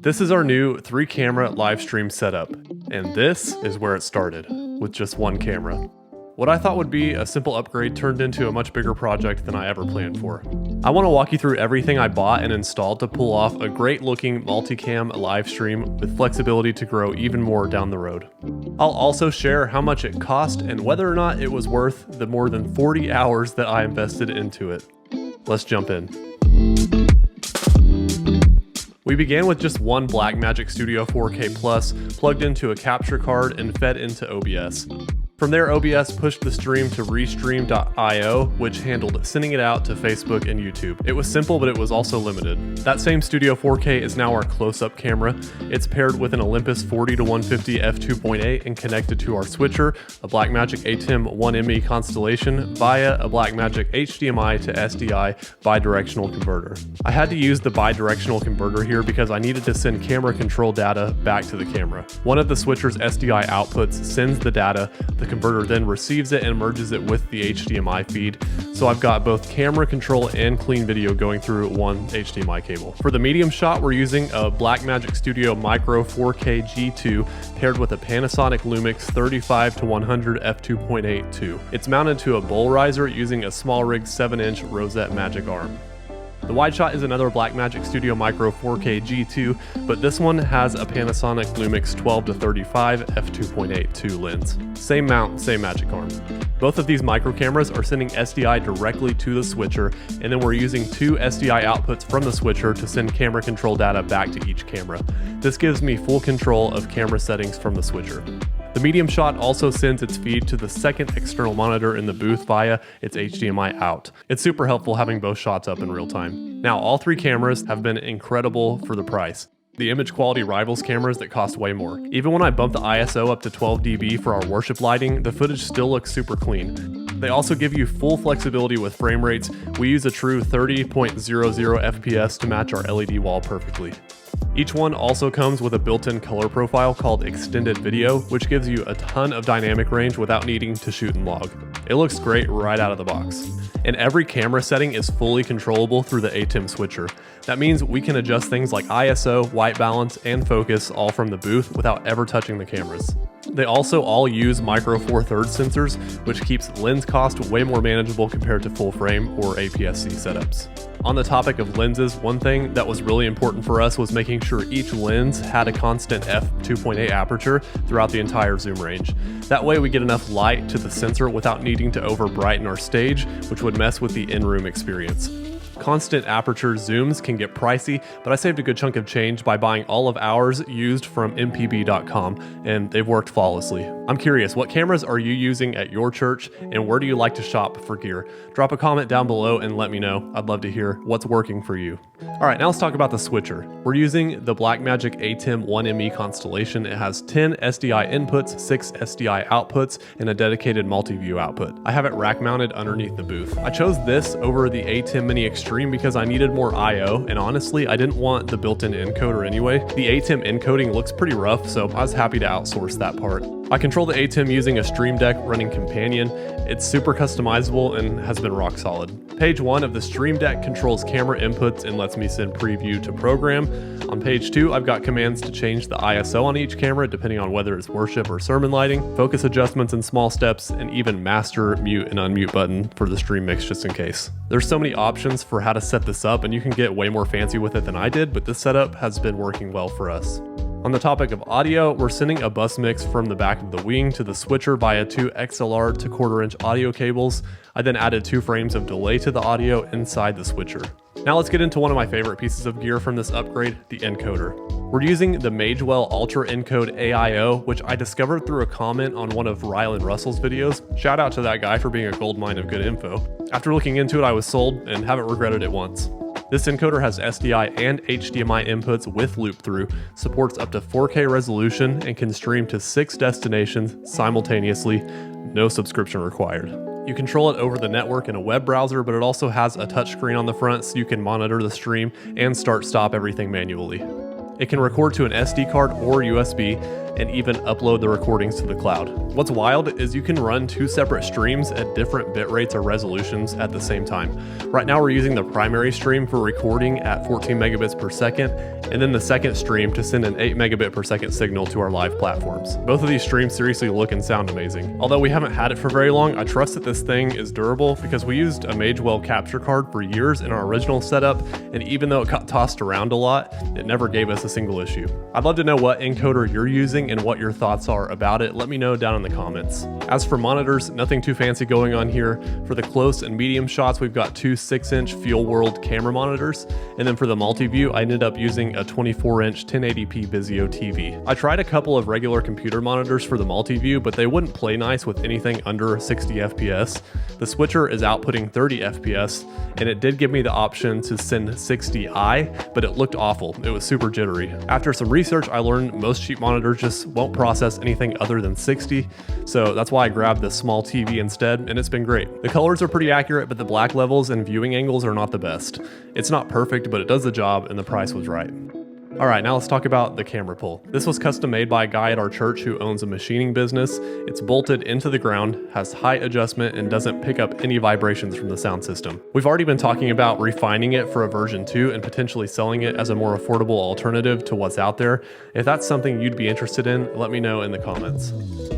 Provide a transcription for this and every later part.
This is our new 3-camera live stream setup, and this is where it started, with just one camera. What I thought would be a simple upgrade turned into a much bigger project than I ever planned for. I want to walk you through everything I bought and installed to pull off a great looking multicam live stream with flexibility to grow even more down the road. I'll also share how much it cost and whether or not it was worth the more than 40 hours that I invested into it. Let's jump in. We began with just one Blackmagic Studio 4K Plus plugged into a capture card and fed into OBS. From there, OBS pushed the stream to restream.io, which handled sending it out to Facebook and YouTube. It was simple, but it was also limited. That same Studio 4K is now our close-up camera. It's paired with an Olympus 40-150 f2.8 and connected to our switcher, a Blackmagic ATEM 1ME Constellation, via a Blackmagic HDMI to SDI bidirectional converter. I had to use the bidirectional converter here because I needed to send camera control data back to the camera. One of the switcher's SDI outputs sends the data. The converter then receives it and merges it with the HDMI feed, so I've got both camera control and clean video going through one HDMI cable. For the medium shot, we're using a Blackmagic Studio Micro 4K G2 paired with a Panasonic Lumix 35-100 f2.8 II. It's mounted to a bowl riser using a SmallRig 7-inch Rosette Magic Arm. The wide shot is another Blackmagic Studio Micro 4K G2, but this one has a Panasonic Lumix 12-35 f2.8 II lens. Same mount, same magic arm. Both of these micro cameras are sending SDI directly to the switcher, and then we're using two SDI outputs from the switcher to send camera control data back to each camera. This gives me full control of camera settings from the switcher. The medium shot also sends its feed to the second external monitor in the booth via its HDMI out. It's super helpful having both shots up in real time. Now, all three cameras have been incredible for the price. The image quality rivals cameras that cost way more. Even when I bump the ISO up to 12 dB for our worship lighting, the footage still looks super clean. They also give you full flexibility with frame rates. We use a true 30.00 FPS to match our LED wall perfectly. Each one also comes with a built-in color profile called Extended Video, which gives you a ton of dynamic range without needing to shoot and log. It looks great right out of the box. And every camera setting is fully controllable through the ATEM switcher. That means we can adjust things like ISO, white balance, and focus all from the booth without ever touching the cameras. They also all use Micro Four Thirds sensors, which keeps lens cost way more manageable compared to full frame or APS-C setups. On the topic of lenses, one thing that was really important for us was making sure each lens had a constant f2.8 aperture throughout the entire zoom range. That way we get enough light to the sensor without needing to over brighten our stage, which would mess with the in-room experience. Constant aperture zooms can get pricey, but I saved a good chunk of change by buying all of ours used from mpb.com, and they've worked flawlessly. I'm curious, what cameras are you using at your church, and where do you like to shop for gear? Drop a comment down below and let me know. I'd love to hear what's working for you. Alright, now let's talk about the switcher. We're using the Blackmagic ATEM 1ME Constellation. It has 10 SDI inputs, 6 SDI outputs, and a dedicated multi-view output. I have it rack mounted underneath the booth. I chose this over the ATEM Mini Extreme because I needed more I/O, and honestly, I didn't want the built-in encoder anyway. The ATEM encoding looks pretty rough, so I was happy to outsource that part. I control the ATEM using a Stream Deck running Companion. It's super customizable and has been rock solid. Page 1 of the Stream Deck controls camera inputs and lets me send preview to program. On page 2, I've got commands to change the ISO on each camera depending on whether it's worship or sermon lighting, focus adjustments and small steps, and even master, mute, and unmute button for the stream mix just in case. There's so many options for how to set this up, and you can get way more fancy with it than I did, but this setup has been working well for us. On the topic of audio, we're sending a bus mix from the back of the wing to the switcher via two XLR to 1/4-inch audio cables. I then added 2 frames of delay to the audio inside the switcher. Now let's get into one of my favorite pieces of gear from this upgrade, the encoder. We're using the Magewell Ultra Encode AIO, which I discovered through a comment on one of Rylan Russell's videos. Shout out to that guy for being a goldmine of good info. After looking into it, I was sold and haven't regretted it once. This encoder has SDI and HDMI inputs with loop-through, supports up to 4K resolution, and can stream to 6 destinations simultaneously, no subscription required. You control it over the network in a web browser, but it also has a touchscreen on the front so you can monitor the stream and stop everything manually. It can record to an SD card or USB. and even upload the recordings to the cloud. What's wild is you can run 2 separate streams at different bit rates or resolutions at the same time. Right now we're using the primary stream for recording at 14 megabits per second, and then the second stream to send an 8 megabit per second signal to our live platforms. Both of these streams seriously look and sound amazing. Although we haven't had it for very long, I trust that this thing is durable because we used a Magewell capture card for years in our original setup, and even though it got tossed around a lot, it never gave us a single issue. I'd love to know what encoder you're using and what your thoughts are about it. Let me know down in the comments. As for monitors, nothing too fancy going on here. For the close and medium shots, we've got 2 6-inch Feel World camera monitors, and then for the multi-view, I ended up using a 24-inch 1080p Vizio TV. I tried a couple of regular computer monitors for the multi-view, but they wouldn't play nice with anything under 60 FPS. The switcher is outputting 30 FPS, and it did give me the option to send 60i, but it looked awful. It was super jittery. After some research, I learned most cheap monitors just won't process anything other than 60, so that's why I grabbed this small TV instead, and it's been great. The colors are pretty accurate, but the black levels and viewing angles are not the best. It's not perfect, but it does the job, and the price was right. Alright, now let's talk about the camera pull. This was custom made by a guy at our church who owns a machining business. It's bolted into the ground, has height adjustment, and doesn't pick up any vibrations from the sound system. We've already been talking about refining it for a version 2 and potentially selling it as a more affordable alternative to what's out there. If that's something you'd be interested in, let me know in the comments.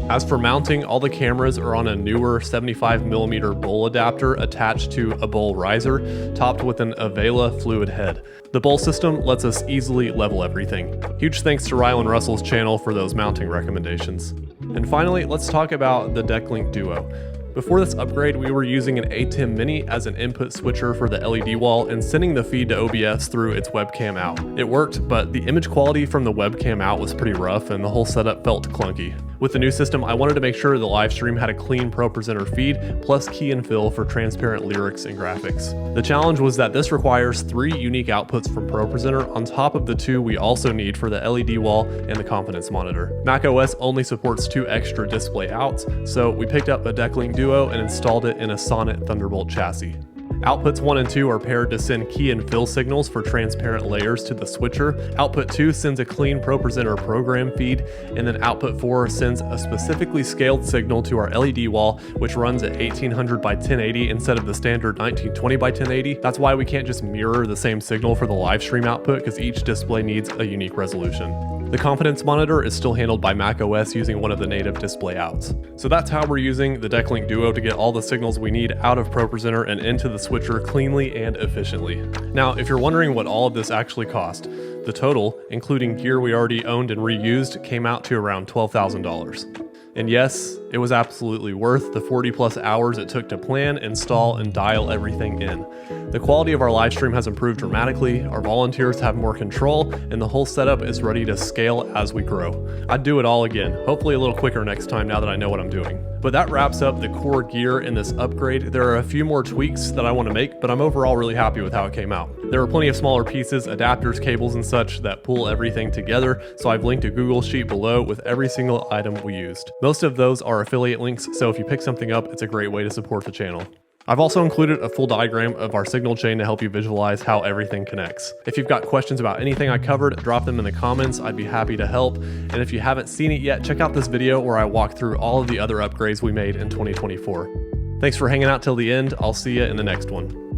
As for mounting, all the cameras are on a newer 75mm bowl adapter attached to a bowl riser, topped with an Avela fluid head. The bowl system lets us easily level everything. Huge thanks to Rylan Russell's channel for those mounting recommendations. And finally, let's talk about the Decklink Duo. Before this upgrade, we were using an ATEM Mini as an input switcher for the LED wall and sending the feed to OBS through its webcam out. It worked, but the image quality from the webcam out was pretty rough and the whole setup felt clunky. With the new system, I wanted to make sure the live stream had a clean ProPresenter feed, plus key and fill for transparent lyrics and graphics. The challenge was that this requires 3 unique outputs from ProPresenter on top of the 2 we also need for the LED wall and the confidence monitor. macOS only supports 2 extra display outs, so we picked up a Decklink Duo and installed it in a Sonnet Thunderbolt chassis. Outputs 1 and 2 are paired to send key and fill signals for transparent layers to the switcher. Output 2 sends a clean ProPresenter program feed, and then output 4 sends a specifically scaled signal to our LED wall, which runs at 1800 by 1080 instead of the standard 1920 by 1080. That's why we can't just mirror the same signal for the live stream output, because each display needs a unique resolution. The confidence monitor is still handled by macOS using one of the native display outs. So that's how we're using the Decklink Duo to get all the signals we need out of ProPresenter and into the switcher cleanly and efficiently. Now, if you're wondering what all of this actually cost, the total, including gear we already owned and reused, came out to around $12,000. And yes, it was absolutely worth the 40+ hours it took to plan, install, and dial everything in. The quality of our live stream has improved dramatically, our volunteers have more control, and the whole setup is ready to scale as we grow. I'd do it all again, hopefully a little quicker next time now that I know what I'm doing. But that wraps up the core gear in this upgrade. There are a few more tweaks that I want to make, but I'm overall really happy with how it came out. There are plenty of smaller pieces, adapters, cables, and such that pull everything together, so I've linked a Google Sheet below with every single item we used. Most of those are affiliate links, so if you pick something up, it's a great way to support the channel. I've also included a full diagram of our signal chain to help you visualize how everything connects. If you've got questions about anything I covered, drop them in the comments. I'd be happy to help. And if you haven't seen it yet, check out this video where I walk through all of the other upgrades we made in 2024. Thanks for hanging out till the end. I'll see you in the next one.